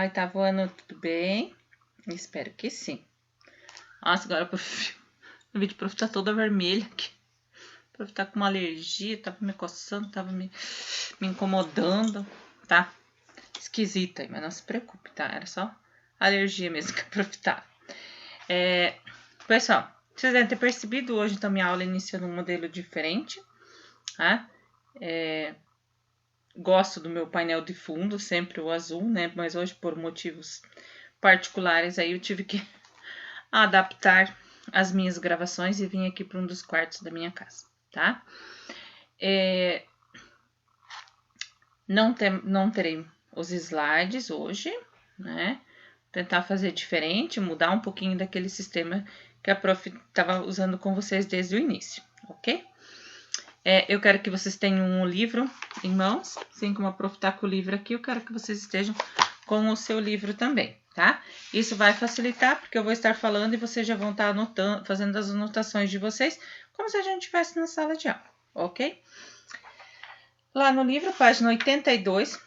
Ai, tá voando tudo bem? Espero que sim. Nossa, agora o vídeo prof tá toda vermelha aqui. O prof tá com uma alergia, tava me coçando, tava me incomodando, tá? Esquisita aí, mas não se preocupe, tá? Era só alergia mesmo que o prof tá. Pessoal, vocês devem ter percebido hoje, então, minha aula inicia num modelo diferente, tá? Gosto do meu painel de fundo, sempre o azul, né? Mas hoje, por motivos particulares, aí eu tive que adaptar as minhas gravações e vim aqui para um dos quartos da minha casa, tá? Não terei os slides hoje, né? Tentar fazer diferente, mudar um pouquinho daquele sistema que a prof estava usando com vocês desde o início, ok? Eu quero que vocês tenham um livro em mãos, assim como a prof tá com o livro aqui, eu quero que vocês estejam com o seu livro também, tá? Isso vai facilitar, porque eu vou estar falando e vocês já vão estar anotando, fazendo as anotações de vocês, como se a gente estivesse na sala de aula, ok? Lá no livro, página 82,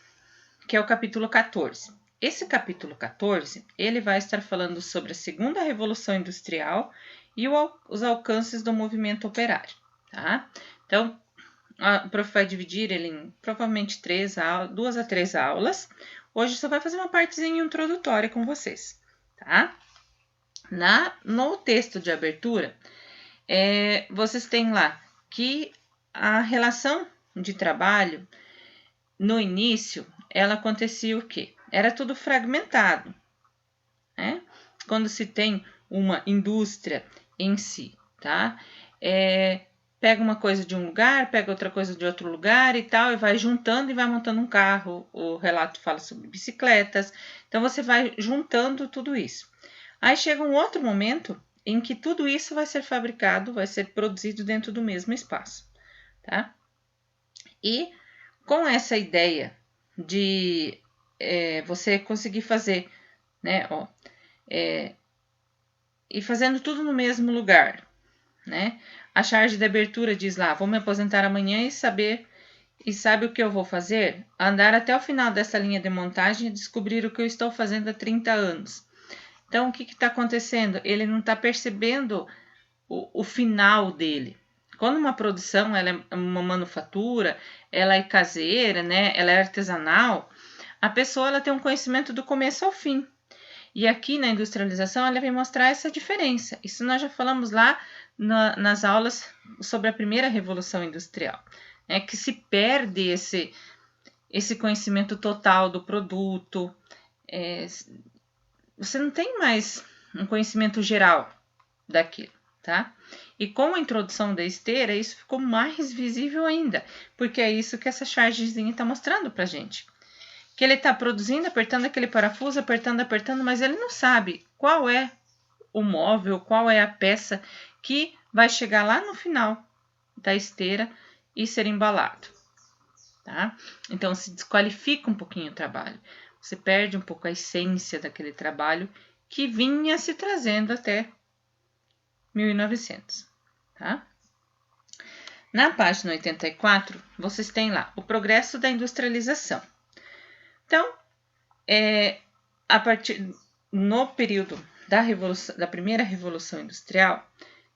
que é o capítulo 14. Esse capítulo 14, ele vai estar falando sobre a segunda revolução industrial e os alcances do movimento operário, tá? Então, o prof vai dividir ele em provavelmente 2 a 3 aulas. Hoje só vai fazer uma partezinha introdutória com vocês, tá? No texto de abertura, vocês têm lá que a relação de trabalho, no início, ela acontecia o quê? Era tudo fragmentado, né? Quando se tem uma indústria em si, tá? Pega uma coisa de um lugar, pega outra coisa de outro lugar e tal, e vai juntando e vai montando um carro. O relato fala sobre bicicletas. Então, você vai juntando tudo isso. Aí chega um outro momento em que tudo isso vai ser fabricado, vai ser produzido dentro do mesmo espaço, tá? E com essa ideia de você conseguir fazer, né, e fazendo tudo no mesmo lugar, né? A charge de abertura diz lá, vou me aposentar amanhã e sabe o que eu vou fazer? Andar até o final dessa linha de montagem e descobrir o que eu estou fazendo há 30 anos. Então, o que está acontecendo? Ele não está percebendo o final dele. Quando uma produção, ela é uma manufatura, ela é caseira, né? Ela é artesanal, a pessoa ela tem um conhecimento do começo ao fim. E aqui na industrialização ela vem mostrar essa diferença. Isso nós já falamos lá nas aulas sobre a primeira revolução industrial, né? Que se perde esse conhecimento total do produto. Você não tem mais um conhecimento geral daquilo, tá? E com a introdução da esteira, isso ficou mais visível ainda, porque é isso que essa chargezinha está mostrando pra gente. Que ele está produzindo, apertando aquele parafuso, apertando, mas ele não sabe qual é o móvel, qual é a peça que vai chegar lá no final da esteira e ser embalado, tá? Então, se desqualifica um pouquinho o trabalho. Você perde um pouco a essência daquele trabalho que vinha se trazendo até 1900, tá? Na página 84, vocês têm lá o progresso da industrialização. Então, no período da primeira revolução industrial,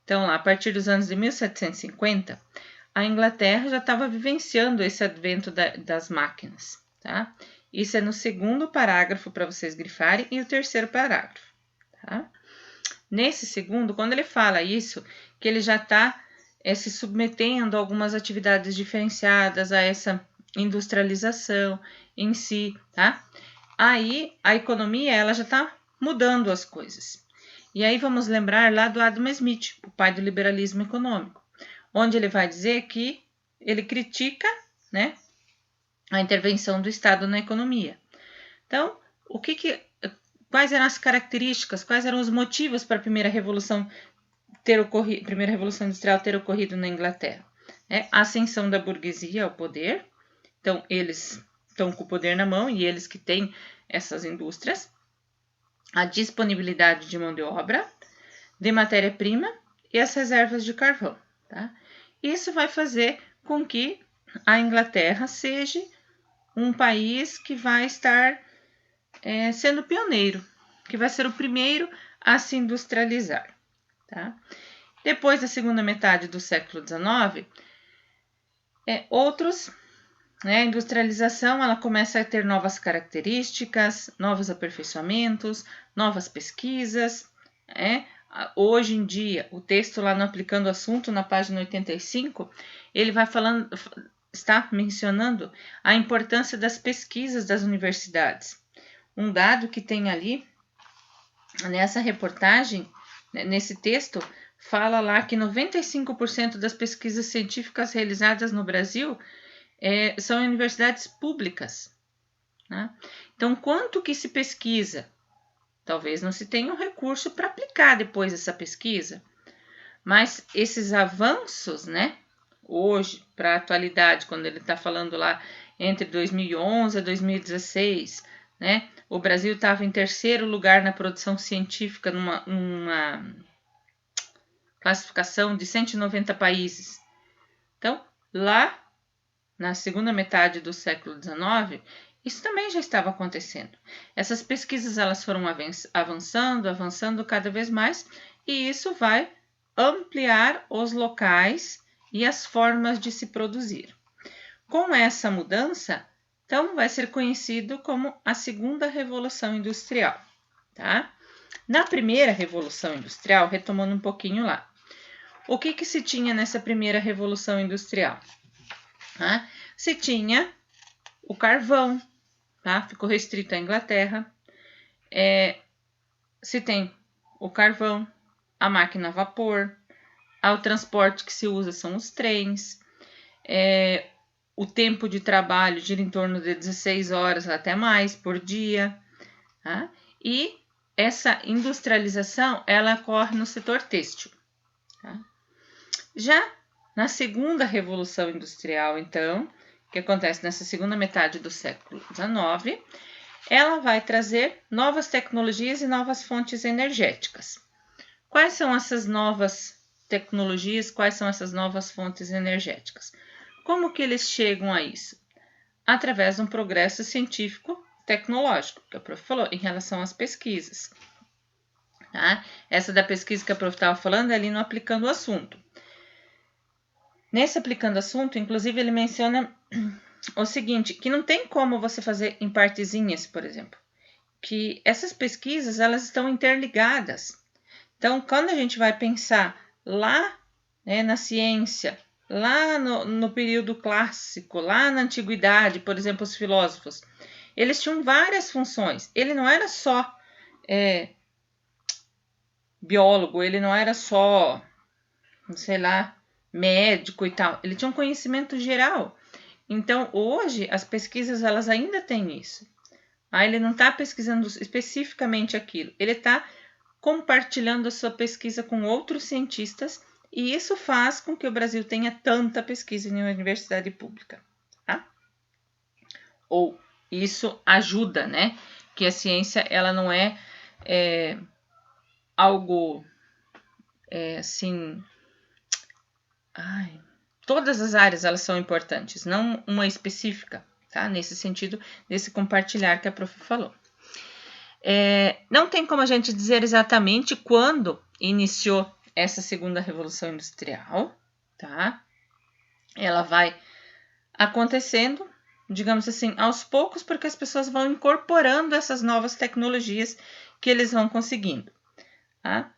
então lá, a partir dos anos de 1750, a Inglaterra já estava vivenciando esse advento das máquinas, tá? Isso é no segundo parágrafo para vocês grifarem e o terceiro parágrafo, tá? Nesse segundo, quando ele fala isso, que ele já está se submetendo a algumas atividades diferenciadas a essa industrialização em si, tá? Aí a economia ela já está mudando as coisas. E aí vamos lembrar lá do Adam Smith, o pai do liberalismo econômico, onde ele vai dizer que ele critica, né, a intervenção do Estado na economia. Então, quais eram as características, quais eram os motivos para a primeira revolução industrial ter ocorrido na Inglaterra? A ascensão da burguesia ao poder. Então, eles estão com o poder na mão e eles que têm essas indústrias. A disponibilidade de mão de obra, de matéria-prima e as reservas de carvão, tá? Isso vai fazer com que a Inglaterra seja um país que vai estar sendo pioneiro, que vai ser o primeiro a se industrializar. Tá? Depois da segunda metade do século XIX, a industrialização ela começa a ter novas características, novos aperfeiçoamentos, novas pesquisas. Hoje em dia, o texto lá no Aplicando o Assunto, na página 85, ele vai está mencionando a importância das pesquisas das universidades. Um dado que tem ali, nessa reportagem, nesse texto, fala lá que 95% das pesquisas científicas realizadas no Brasil são em universidades públicas. Né? Então, quanto que se pesquisa? Talvez não se tenha um recurso para aplicar depois essa pesquisa, mas esses avanços, né, hoje, para a atualidade, quando ele está falando lá entre 2011 a 2016, né, o Brasil estava em terceiro lugar na produção científica numa classificação de 190 países. Então, lá na segunda metade do século XIX, isso também já estava acontecendo. Essas pesquisas elas foram avançando cada vez mais, e isso vai ampliar os locais e as formas de se produzir. Com essa mudança, então, vai ser conhecido como a segunda revolução industrial. Tá? Na primeira revolução industrial, retomando um pouquinho lá, o que se tinha nessa primeira revolução industrial? Se tinha o carvão, tá? Ficou restrito à Inglaterra. Se tem o carvão, a máquina a vapor, o transporte que se usa são os trens, o tempo de trabalho gira em torno de 16 horas até mais por dia. Tá? E essa industrialização ela ocorre no setor têxtil. Tá? Já na segunda revolução industrial, então, que acontece nessa segunda metade do século XIX, ela vai trazer novas tecnologias e novas fontes energéticas. Quais são essas novas tecnologias? Quais são essas novas fontes energéticas? Como que eles chegam a isso? Através de um progresso científico tecnológico, que a prof falou, em relação às pesquisas. Tá? Essa da pesquisa que a prof estava falando é ali no Aplicando o Assunto. Nesse Aplicando o Assunto, inclusive, ele menciona o seguinte, que não tem como você fazer em partezinhas, por exemplo, que essas pesquisas elas estão interligadas. Então, quando a gente vai pensar lá na ciência, lá no período clássico, lá na antiguidade, por exemplo, os filósofos, eles tinham várias funções. Ele não era só biólogo, ele não era só, sei lá, médico e tal. Ele tinha um conhecimento geral. Então, hoje, as pesquisas elas ainda têm isso. Ele não está pesquisando especificamente aquilo. Ele está compartilhando a sua pesquisa com outros cientistas e isso faz com que o Brasil tenha tanta pesquisa em uma universidade pública. Tá? Ou isso ajuda, né? Que a ciência ela não é algo assim... todas as áreas elas são importantes, não uma específica, tá? Nesse sentido, desse compartilhar que a prof falou. Não tem como a gente dizer exatamente quando iniciou essa segunda revolução industrial, tá? Ela vai acontecendo, digamos assim, aos poucos, porque as pessoas vão incorporando essas novas tecnologias que eles vão conseguindo. Tá?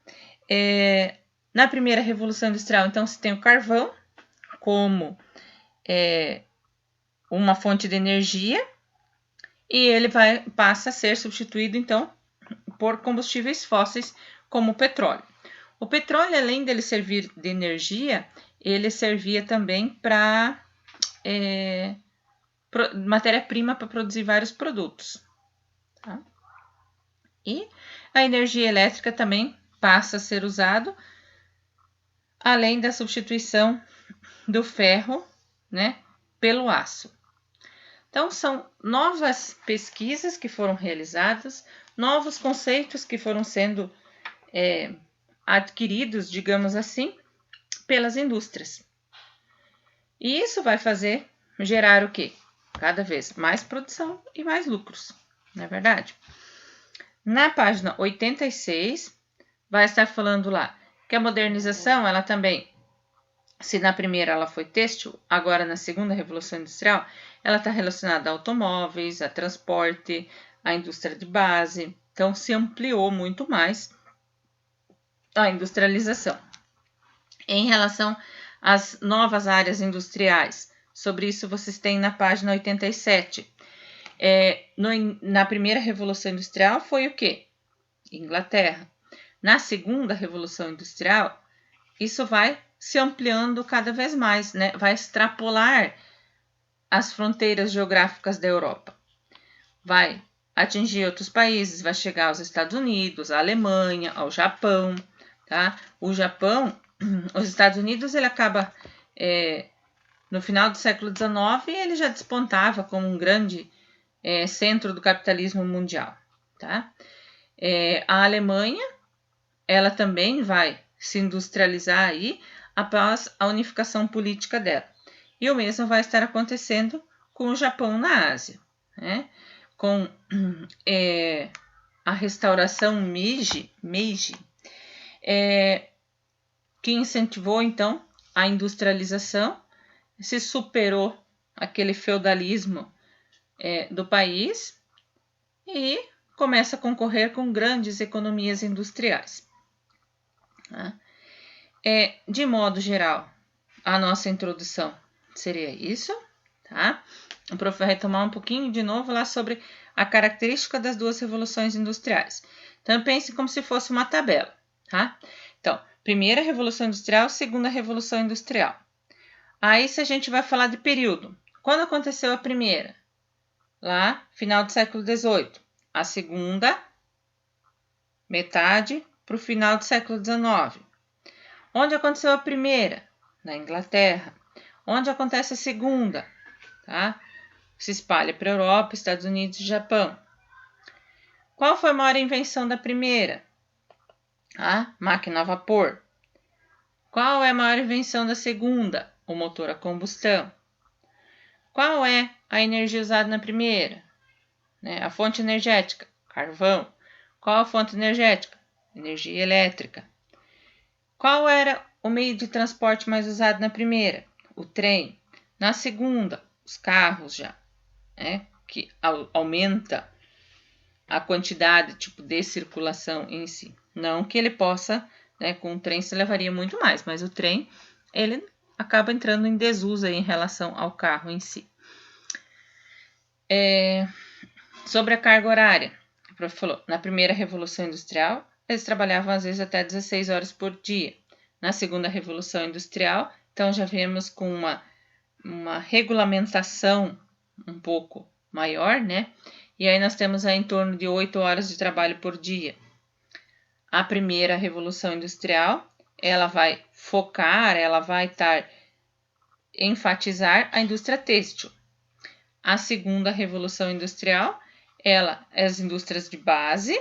Na primeira revolução industrial, então, se tem o carvão como uma fonte de energia e ele passa a ser substituído, então, por combustíveis fósseis como o petróleo. O petróleo, além dele servir de energia, ele servia também para matéria-prima para produzir vários produtos. Tá? E a energia elétrica também passa a ser usado, além da substituição do ferro, né, pelo aço. Então, são novas pesquisas que foram realizadas, novos conceitos que foram sendo adquiridos, digamos assim, pelas indústrias. E isso vai gerar o quê? Cada vez mais produção e mais lucros, não é verdade? Na página 86, vai estar falando lá que a modernização, ela também, se na primeira ela foi têxtil, agora na segunda Revolução Industrial, ela está relacionada a automóveis, a transporte, a indústria de base. Então, se ampliou muito mais a industrialização. Em relação às novas áreas industriais, sobre isso vocês têm na página 87. Na primeira Revolução Industrial foi o quê? Inglaterra. Na segunda Revolução Industrial, isso vai se ampliando cada vez mais, né? Vai extrapolar as fronteiras geográficas da Europa. Vai atingir outros países, vai chegar aos Estados Unidos, à Alemanha, ao Japão, tá? O Japão, os Estados Unidos, ele acaba, no final do século XIX, ele já despontava como um grande centro do capitalismo mundial, tá? A Alemanha, ela também vai se industrializar aí após a unificação política dela. E o mesmo vai estar acontecendo com o Japão na Ásia, né? Com a restauração Meiji, que incentivou então a industrialização, se superou aquele feudalismo do país e começa a concorrer com grandes economias industriais. Tá? De modo geral, a nossa introdução seria isso, tá? O prof vai retomar um pouquinho de novo lá sobre a característica das duas revoluções industriais. Então, pense como se fosse uma tabela, tá? Então, primeira revolução industrial, segunda revolução industrial. Aí, se a gente vai falar de período, quando aconteceu a primeira? Lá, final do século XVIII. A segunda, metade para o final do século XIX. Onde aconteceu a primeira? Na Inglaterra. Onde acontece a segunda? Tá? Se espalha para a Europa, Estados Unidos e Japão. Qual foi a maior invenção da primeira? A máquina a vapor. Qual é a maior invenção da segunda? O motor a combustão. Qual é a energia usada na primeira? A fonte energética, carvão. Qual a fonte energética? Energia elétrica. Qual era o meio de transporte mais usado na primeira? O trem. Na segunda, os carros já, que aumenta a quantidade de circulação em si. Não que ele possa, com o trem se levaria muito mais, mas o trem, ele acaba entrando em desuso aí em relação ao carro em si. Sobre a carga horária, o prof falou, na primeira Revolução Industrial, eles trabalhavam às vezes até 16 horas por dia. Na segunda Revolução Industrial, então já viemos com uma regulamentação um pouco maior, né? E aí nós temos aí em torno de 8 horas de trabalho por dia. A primeira Revolução Industrial, ela vai focar, ela vai enfatizar a indústria têxtil. A segunda Revolução Industrial, as indústrias de base,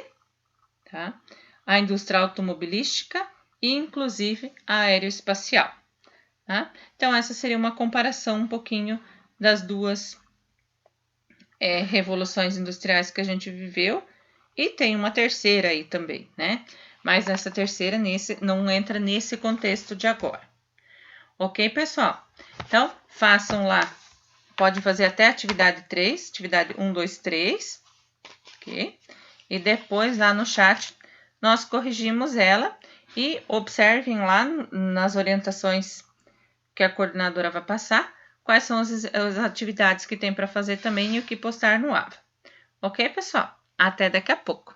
tá? A indústria automobilística e, inclusive, a aeroespacial. Tá? Então, essa seria uma comparação um pouquinho das duas revoluções industriais que a gente viveu. E tem uma terceira aí também, né? Mas essa terceira não entra nesse contexto de agora. Ok, pessoal? Então, façam lá. Pode fazer até a atividade 3, atividade 1, 2, 3. Ok? E depois, lá no chat, nós corrigimos ela e observem lá nas orientações que a coordenadora vai passar, quais são as atividades que tem para fazer também e o que postar no AVA. Ok, pessoal? Até daqui a pouco.